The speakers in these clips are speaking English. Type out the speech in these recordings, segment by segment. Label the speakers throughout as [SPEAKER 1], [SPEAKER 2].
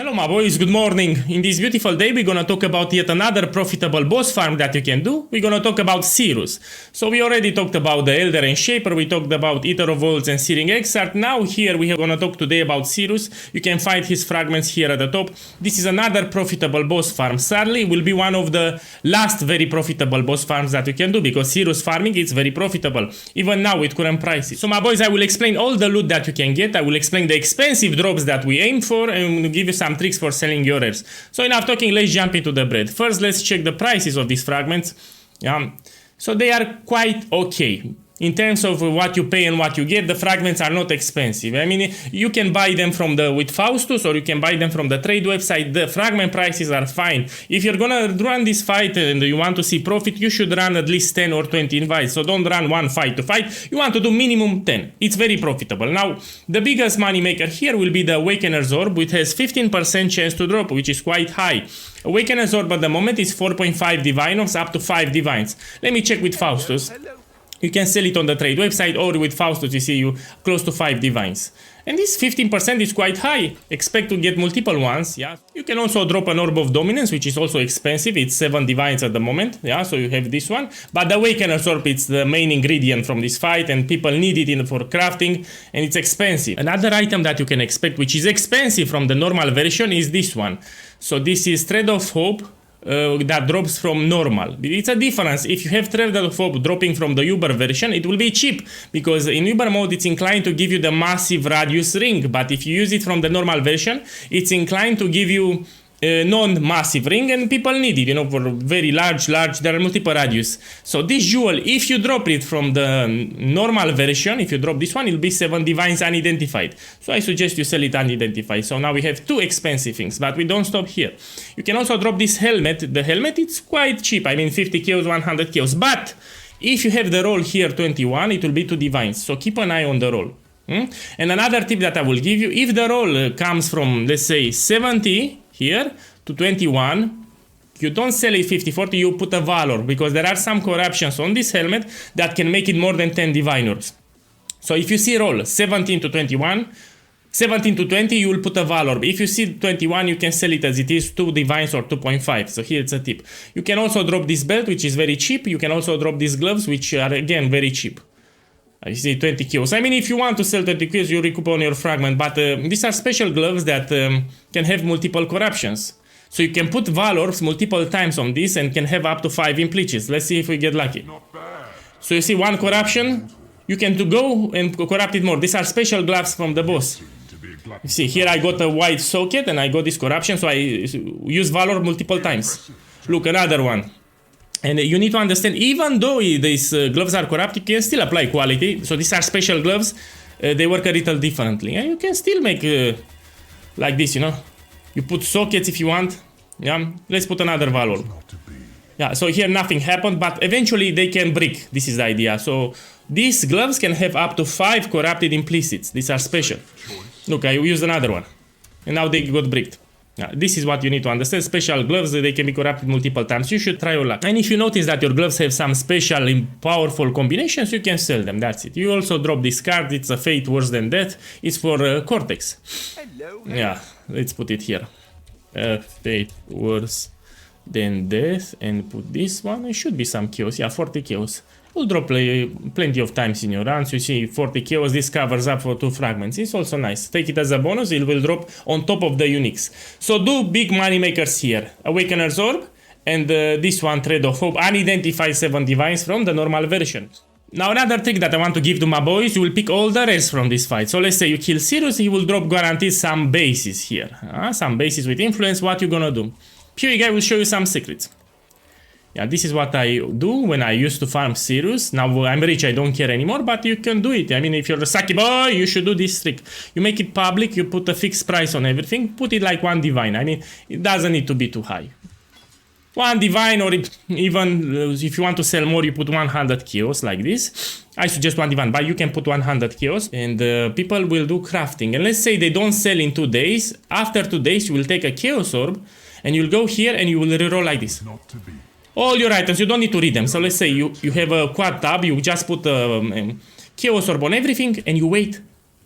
[SPEAKER 1] Hello my boys, good morning. In this beautiful day we're gonna talk about yet another profitable boss farm that you can do. We're gonna talk about Sirus. So we already talked about the Elder and Shaper, we talked about Eater of Worlds and Searing Exarch. Now here we are gonna talk today about Sirus. You can find his fragments here at the top. This is another profitable boss farm. Sadly, it will be one of the last very profitable boss farms that you can do because Sirus Farming is very profitable, even now with current prices. So my boys, I will explain all the loot that you can get. I will explain the expensive drops that we aim for and give you some tricks for selling your rares. So enough talking, let's jump into the bread. First, let's check the prices of these fragments. So they are quite okay. In terms of what you pay and what you get, the fragments are not expensive. I mean, you can buy them from with Faustus or you can buy them from the trade website. The fragment prices are fine. If you're gonna run this fight and you want to see profit, you should run at least 10 or 20 invites. So don't run one fight to fight. You want to do minimum 10. It's very profitable. Now, the biggest money maker here will be the Awakener's Orb, which has 15% chance to drop, which is quite high. Awakener's Orb at the moment is 4.5 Diviners up to 5 Divines. Let me check with Faustus. You can sell it on the trade website or with Faustus you see you close to 5 divines. And this 15% is quite high. Expect to get multiple ones, yeah. You can also drop an Orb of Dominance, which is also expensive. It's 7 divines at the moment, yeah, so you have this one. But the Awakener's Orb is the main ingredient from this fight and people need it for crafting and it's expensive. Another item that you can expect, which is expensive from the normal version, is this one. So this is Thread of Hope. That drops from normal. It's a difference. If you have Thread of Hope dropping from the Uber version, it will be cheap because in Uber mode it's inclined to give you the massive radius ring, but if you use it from the normal version, it's inclined to give you non-massive ring, and people need it, you know, for very large, there are multiple radius. So this jewel, if you drop it from the normal version, if you drop this one, it'll be 7 divines unidentified. So I suggest you sell it unidentified. So now we have 2 expensive things, but we don't stop here. You can also drop this helmet. The helmet, it's quite cheap. I mean, 50 kills, 100 kills. But if you have the roll here 21, it will be 2 divines. So keep an eye on the roll. And another tip that I will give you, if the roll comes from, let's say, 70 here to 21, you don't sell it 50-40, you put a valor, because there are some corruptions on this helmet that can make it more than 10 diviners. So if you see roll 17 to 21, 17 to 20, you will put a valor. If you see 21, you can sell it as it is, 2 divines or 2.5. So here it's a tip. You can also drop this belt, which is very cheap. You can also drop these gloves, which are again very cheap. You see 20 kills. I mean, if you want to sell 20 kills, you recoup on your fragment, but these are special gloves that can have multiple corruptions. So you can put valors multiple times on this and can have up to 5 implications. Let's see if we get lucky. So you see 1 corruption, you can go and corrupt it more. These are special gloves from the boss. You see, here I got a white socket and I got this corruption, so I use valor multiple times. Look, another one. And you need to understand, even though these gloves are corrupt, you can still apply quality. So these are special gloves. They work a little differently. And you can still make like this, you know. You put sockets if you want. Yeah. Let's put another valor. Yeah, so here nothing happened, but eventually they can break. This is the idea. So these gloves can have up to 5 corrupted implicits. These are special. Look, I used another one. And now they got bricked. Now, this is what you need to understand. Special gloves, they can be corrupted multiple times. You should try your luck. And if you notice that your gloves have some special and powerful combinations, you can sell them. That's it. You also drop this card. It's a fate worse than death. It's for Cortex. Hello. Yeah, let's put it here. Fate worse than death. And put this one. It should be some kills. Yeah, 40 kills. Will drop plenty of times in your runs. You see 40 kills, this covers up for 2 fragments. It's also nice. Take it as a bonus, it will drop on top of the uniques. So do big money makers here. Awakener's Orb and this one, Thread of Hope, unidentified 7 divines from the normal version. Now another trick that I want to give to my boys, you will pick all the rares from this fight. So let's say you kill Sirus, he will drop guaranteed some bases here. Some bases with influence, what you gonna do? PoE guy will show you some secrets. Yeah, this is what I do when I used to farm Sirus. Now I'm rich, I don't care anymore, but you can do it. I mean, if you're a Saki boy, you should do this trick. You make it public, you put a fixed price on everything, put it like 1 divine. I mean, it doesn't need to be too high. 1 divine, or even if you want to sell more, you put 100 kills like this. I suggest 1 divine, but you can put 100 kills and people will do crafting. And let's say they don't sell in 2 days. After 2 days, you will take a Chaos Orb and you'll go here and you will reroll like this. All your items, you don't need to read them. So let's say you have a quad tab, you just put Chaos Orb on everything and you wait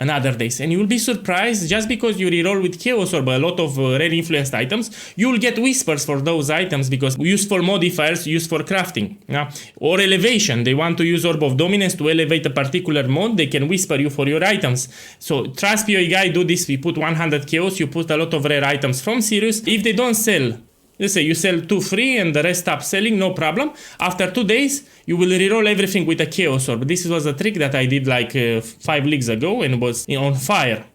[SPEAKER 1] another days, and you will be surprised. Just because you reroll with Chaos Orb a lot of rare influenced items, you will get whispers for those items because useful modifiers used for crafting, yeah? Or elevation. They want to use Orb of Dominance to elevate a particular mod. They can whisper you for your items. So trust PoE guy, do this. We put 100 Chaos, you put a lot of rare items from Sirus. If they don't sell, let's say you sell 2 free and the rest stop selling, no problem. After 2 days, you will reroll everything with a Chaos Orb. This was a trick that I did like 5 leagues ago and was on fire.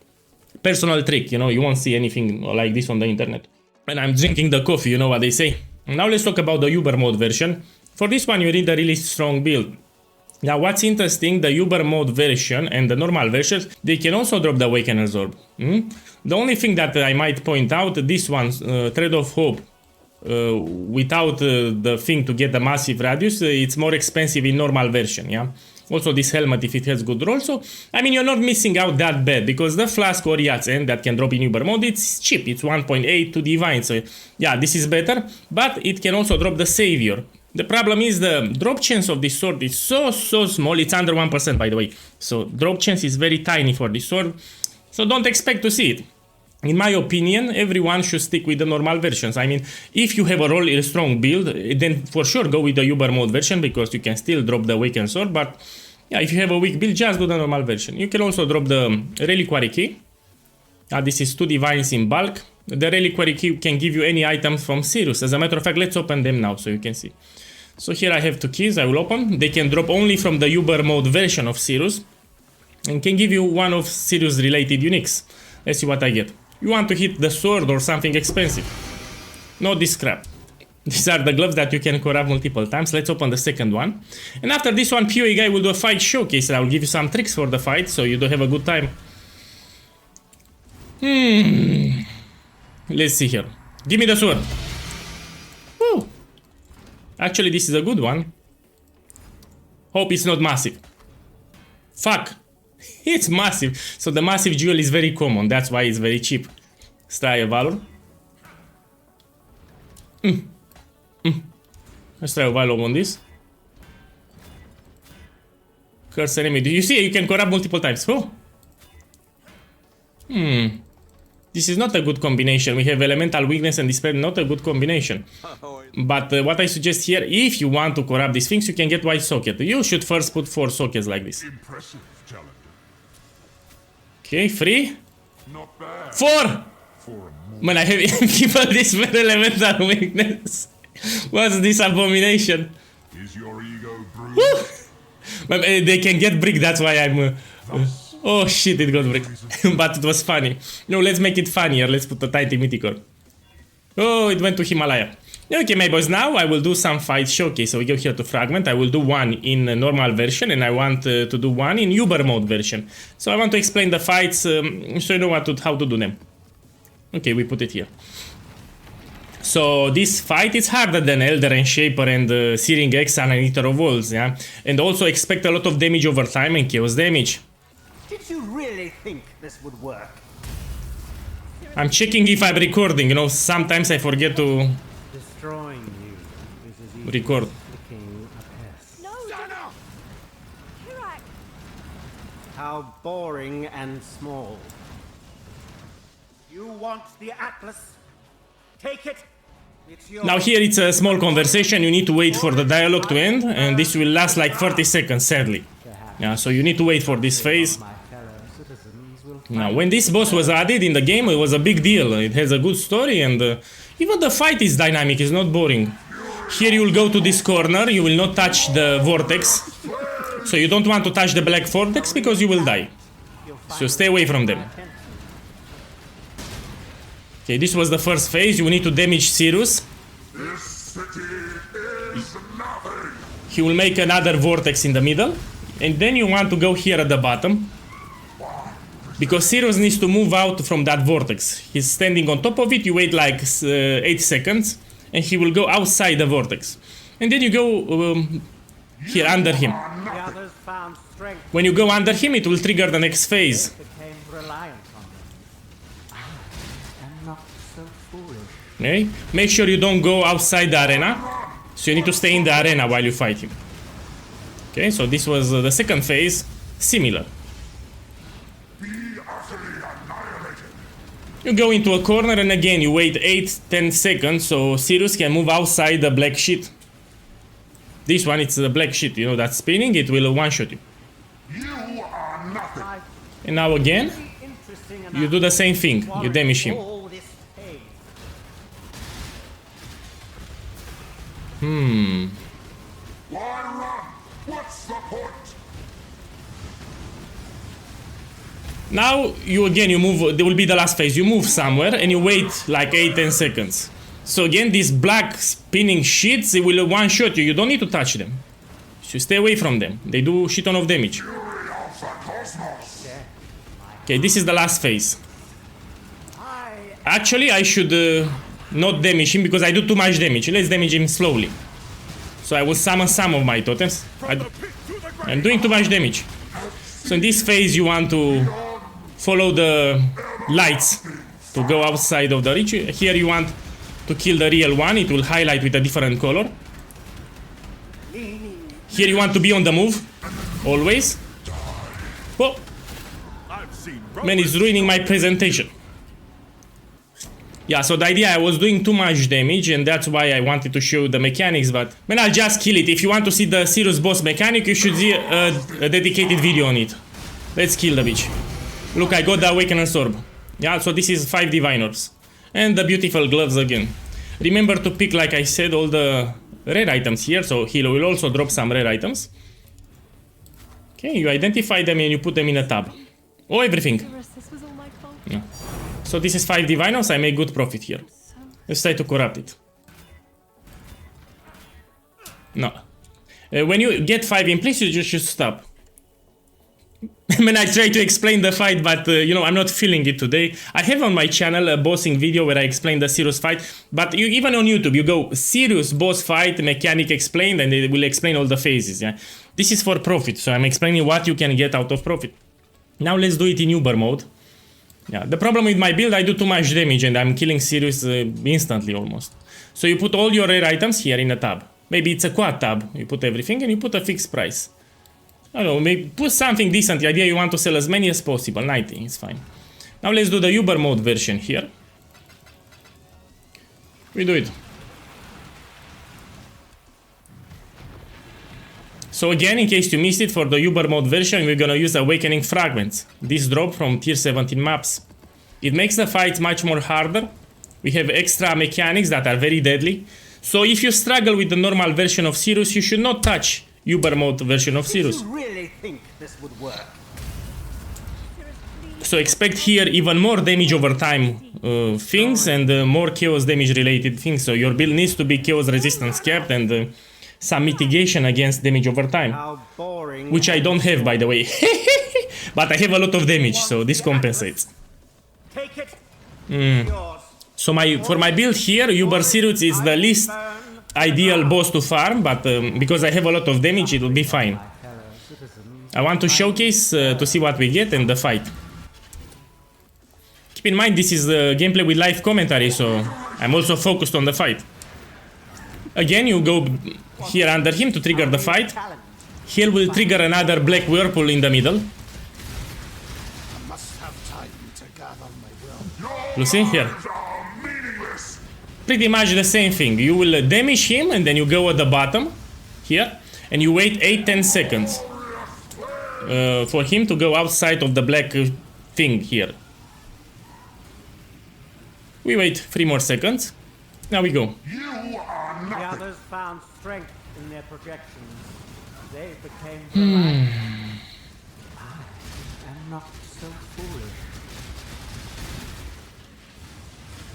[SPEAKER 1] Personal trick, you know, you won't see anything like this on the internet. And I'm drinking the coffee, you know what they say. Now let's talk about the Uber mode version. For this one, you need a really strong build. Now what's interesting, the Uber mode version and the normal version, they can also drop the Awakener's Orb. The only thing that I might point out, this one, Thread of Hope, without the thing to get the massive radius, it's more expensive in normal version, yeah? Also this helmet, if it has good roll, so I mean you're not missing out that bad, because the Flask or Yacht's End that can drop in Uber mode, it's cheap, it's 1.8 to Divine, so yeah, this is better, but it can also drop the Savior. The problem is the drop chance of this sword is so small, it's under 1% by the way, so drop chance is very tiny for this sword, so don't expect to see it. In my opinion, everyone should stick with the normal versions. I mean, if you have a really strong build, then for sure go with the Uber mode version because you can still drop the Awakened Sword. But yeah, if you have a weak build, just do the normal version. You can also drop the Reliquary Key. This is 2 divines in bulk. The Reliquary Key can give you any items from Sirus. As a matter of fact, let's open them now so you can see. So here I have 2 keys I will open. They can drop only from the Uber mode version of Sirus and can give you one of Sirus related uniques. Let's see what I get. You want to hit the sword or something expensive. No, this crap. These are the gloves that you can corrupt multiple times. Let's open the second one. And after this one, PoE guy will do a fight showcase. I will give you some tricks for the fight so you do have a good time. Let's see here. Give me the sword. Woo. Actually, this is a good one. Hope it's not massive. Fuck. It's massive. So the massive jewel is very common. That's why it's very cheap. Let's try a Valor. Let's try a Valor on this. Curse enemy. Do you see? You can corrupt multiple times. Oh. This is not a good combination. We have Elemental Weakness and Despair. Not a good combination. But what I suggest here, if you want to corrupt these things, you can get White Socket. You should first put 4 sockets like this.
[SPEAKER 2] Impressive, challenger.
[SPEAKER 1] Okay, 3.
[SPEAKER 2] Not bad.
[SPEAKER 1] 4! Man, I have people this very elemental weakness. What's this abomination?
[SPEAKER 2] Is your ego bruised?
[SPEAKER 1] But, they can get brick, that's why I'm... oh shit, it got brick. But it was funny. No, let's make it funnier. Let's put a tiny Mythical. Oh, it went to Himalaya. Okay, my boys, now I will do some fight showcase. So we go here to Fragment. I will do one in normal version and I want to do one in Uber mode version. So I want to explain the fights so you know how to do them. Okay, we put it here. So this fight is harder than Elder and Shaper and Searing Exile and Eater of Worlds, yeah? And also expect a lot of damage over time and chaos damage.
[SPEAKER 3] Did you really think this would work?
[SPEAKER 1] I'm checking if I'm recording, you know, sometimes I forget to
[SPEAKER 3] Destroying you is as easy
[SPEAKER 1] record.
[SPEAKER 3] as flicking a pest.
[SPEAKER 4] No, Kirak.
[SPEAKER 3] How boring and small. You want the Atlas? Take it. It's yours.
[SPEAKER 1] Now here it's a small conversation, you need to wait for the dialogue to end, and this will last like 30 seconds, sadly. Yeah, so you need to wait for this phase.
[SPEAKER 3] My fellow citizens will
[SPEAKER 1] Now, when this boss was added in the game, it was a big deal. It has a good story, and even the fight is dynamic, it's not boring. Here you will go to this corner, you will not touch the vortex. So you don't want to touch the black vortex because you will die. So stay away from them. Okay, this was the first phase. You need to damage Sirus.
[SPEAKER 2] This city is nothing.
[SPEAKER 1] He will make another vortex in the middle. And then you want to go here at the bottom. Because Sirus needs to move out from that vortex. He's standing on top of it. You wait like 8 seconds. And he will go outside the vortex. And then you go here under him.
[SPEAKER 3] The others found strength.
[SPEAKER 1] When you go under him, it will trigger the next phase.
[SPEAKER 3] Became reliant on them. And not so foolish.
[SPEAKER 1] Okay? Make sure you don't go outside the arena. So you need to stay in the arena while you fight him. Okay, so this was the second phase. Similar.
[SPEAKER 2] Be
[SPEAKER 1] You go into a corner and again you wait 8-10 seconds so Sirus can move outside the black sheet. This one, it's the black sheet, you know, that's spinning, it will one-shot you.
[SPEAKER 2] You are nothing.
[SPEAKER 1] And now again,
[SPEAKER 3] Interesting enough.
[SPEAKER 1] you do the same thing, you damage him.
[SPEAKER 3] All this pain.
[SPEAKER 2] Why run? What's the point?
[SPEAKER 1] Now you move, there will be the last phase, you move somewhere and you wait like 8-10 seconds. So again, these black spinning sheets, they will one-shot you, you don't need to touch them. So stay away from them, they do shit ton of damage.
[SPEAKER 2] Fury of the cosmos.
[SPEAKER 1] Okay, this is the last phase. Actually, I should not damage him because I do too much damage. Let's damage him slowly. So I will summon some of my totems. I'm doing too much damage. So in this phase you want to follow the lights to go outside of the reach. Here you want to kill the real one. It will highlight with a different color. Here you want to be on the move. Always. Whoa. Man, it's ruining my presentation. Yeah, so the idea, I was doing too much damage and that's why I wanted to show the mechanics, but man, I'll just kill it. If you want to see the Sirus boss mechanic, you should see a dedicated video on it. Let's kill the bitch. Look, I got the Awakener's Orb. Yeah, so this is 5 Diviners. And the beautiful gloves again. Remember to pick, like I said, all the rare items here, so he will also drop some rare items. Okay, you identify them and you put them in a tab. Oh, everything.
[SPEAKER 4] This was all my fault.
[SPEAKER 1] Yeah. So this is 5 Diviners, I make good profit here. Let's try to corrupt it. No. When you get 5 in place, you just should stop. I mean, I try to explain the fight, but you know, I'm not feeling it today. I have on my channel a bossing video where I explain the Sirus fight, but you, even on YouTube, you go Sirus boss fight, mechanic explained, and they will explain all the phases, yeah? This is for profit, so I'm explaining what you can get out of profit. Now let's do it in Uber mode. Yeah, the problem with my build, I do too much damage and I'm killing Sirus instantly almost. So you put all your rare items here in a tab. Maybe it's a quad tab. You put everything and you put a fixed price. I don't know, maybe put something decent. The idea you want to sell as many as possible. 90 is fine. Now let's do the Uber mode version here. We do it. So again, in case you missed it, for the Uber mode version, we're gonna use Awakening Fragments. This drop from tier 17 maps. It makes the fight much more harder. We have extra mechanics that are very deadly. So if you struggle with the normal version of Sirus, you should not touch Uber mode version of Sirus.
[SPEAKER 3] You really think this would work?
[SPEAKER 1] So expect here even more damage over time things and more chaos damage related things. So your build needs to be chaos resistance capped and some mitigation against damage over time.
[SPEAKER 3] How boring.
[SPEAKER 1] Which I don't have, by the way. But I have a lot of damage, so this compensates.
[SPEAKER 3] Take it. Yours.
[SPEAKER 1] So for my build here, Uber Sirus is the least ideal boss to farm, but because I have a lot of damage, it will be fine. I want to showcase to see what we get in the fight. Keep in mind, this is gameplay with live commentary, so I'm also focused on the fight. Again, you go here under him to trigger the fight. He will trigger another black whirlpool in the middle. You see here? Pretty much the same thing. You will damage him and then you go at the bottom here and you wait 8-10 seconds for him to go outside of the black thing here. We wait 3 more seconds. Now we go.
[SPEAKER 3] The others found strength in their projections. They became the light. I am not so foolish.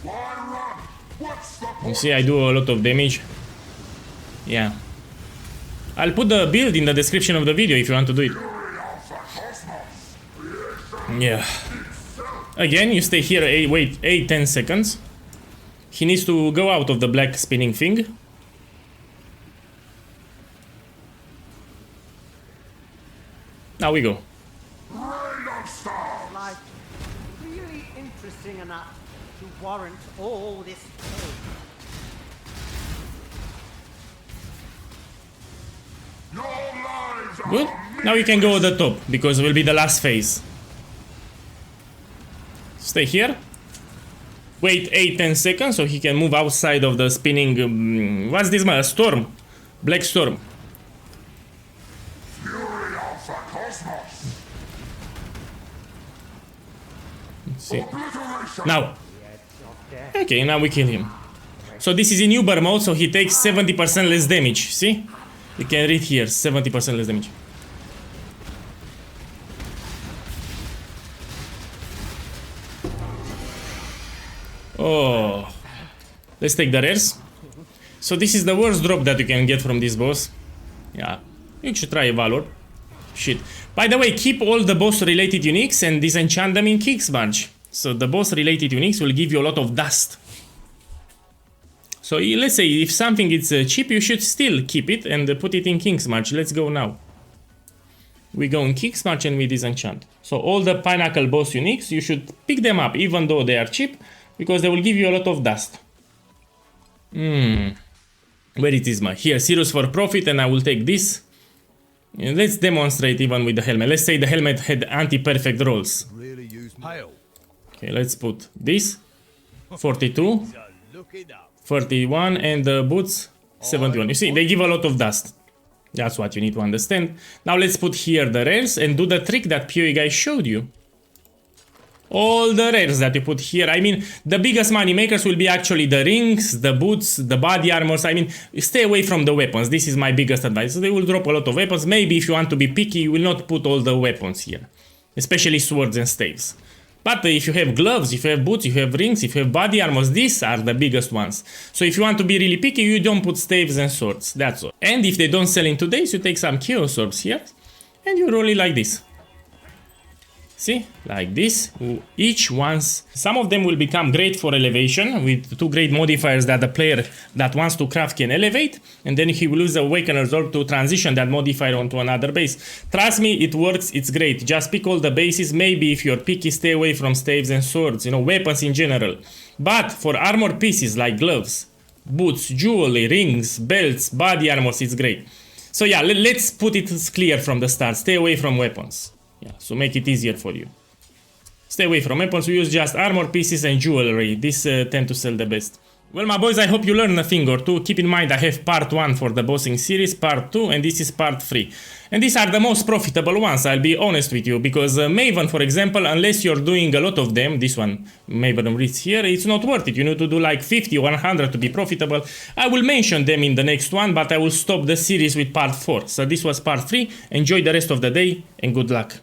[SPEAKER 2] Why run? What's the
[SPEAKER 1] You
[SPEAKER 2] point?
[SPEAKER 1] see, I do a lot of damage. Yeah. I'll put the build in the description of the video if you want to do it. Yeah. Again, you stay here, wait 8-10 seconds. He needs to go out of the black spinning thing. Now we go.
[SPEAKER 3] Life really interesting enough to warrant all this pain.
[SPEAKER 2] Your lives are
[SPEAKER 1] Good. Now you can go at the top because it will be the last phase. Stay here. wait 8-10 seconds so he can move outside of the spinning. What's this, man? A storm. Black storm.
[SPEAKER 2] Fury Alpha Cosmos.
[SPEAKER 1] Let's see.
[SPEAKER 2] Obliteration.
[SPEAKER 1] Now. Okay, now we kill him. So this is in Uber mode, so he takes 70% less damage. See? You can read here, 70% less damage. Oh. Let's take the rares. So this is the worst drop that you can get from this boss. Yeah. You should try Valor. Shit. By the way, keep all the boss related uniques and disenchant them in King's March. So the boss related uniques will give you a lot of dust. So let's say if something is cheap, you should still keep it and put it in King's March. Let's go now. We go in King's March and we disenchant. So all the Pinnacle boss uniques, you should pick them up even though they are cheap, because they will give you a lot of dust. Where it is my? Here, Sirus for profit, and I will take this. And let's demonstrate even with the helmet. Let's say the helmet had anti-perfect rolls.
[SPEAKER 5] Really use hail.
[SPEAKER 1] Okay, let's put this. 42. 31 and the boots 71. You see, they give a lot of dust. That's what you need to understand. Now let's put here the rares and do the trick that PoE guy showed you. All the rares that you put here. I mean, the biggest money makers will be actually the rings, the boots, the body armors. I mean, stay away from the weapons. This is my biggest advice. They will drop a lot of weapons. Maybe if you want to be picky, you will not put all the weapons here. Especially swords and staves. But if you have gloves, if you have boots, if you have rings, if you have body armors, these are the biggest ones. So if you want to be really picky, you don't put staves and swords. That's all. And if they don't sell in today's, you take some chaos orbs here. And you roll it like this. See? Like this. Each ones. Some of them will become great for elevation with 2 great modifiers that the player that wants to craft can elevate. And then he will use the Awakener's Orb to transition that modifier onto another base. Trust me, it works. It's great. Just pick all the bases. Maybe if you're picky, stay away from staves and swords. You know, weapons in general. But for armor pieces like gloves, boots, jewelry, rings, belts, body armors, it's great. So yeah, let's put it clear from the start. Stay away from weapons. Yeah, so make it easier for you. Stay away from weapons, we use just armor pieces and jewelry. These tend to sell the best. Well, my boys, I hope you learned a thing or two. Keep in mind I have part 1 for the bossing series, part 2, and this is part 3. And these are the most profitable ones, I'll be honest with you, because Maven, for example, unless you're doing a lot of them, this one, Maven reads here, it's not worth it. You need to do like 50, 100 to be profitable. I will mention them in the next one, but I will stop the series with part 4. So this was part 3. Enjoy the rest of the day, and good luck.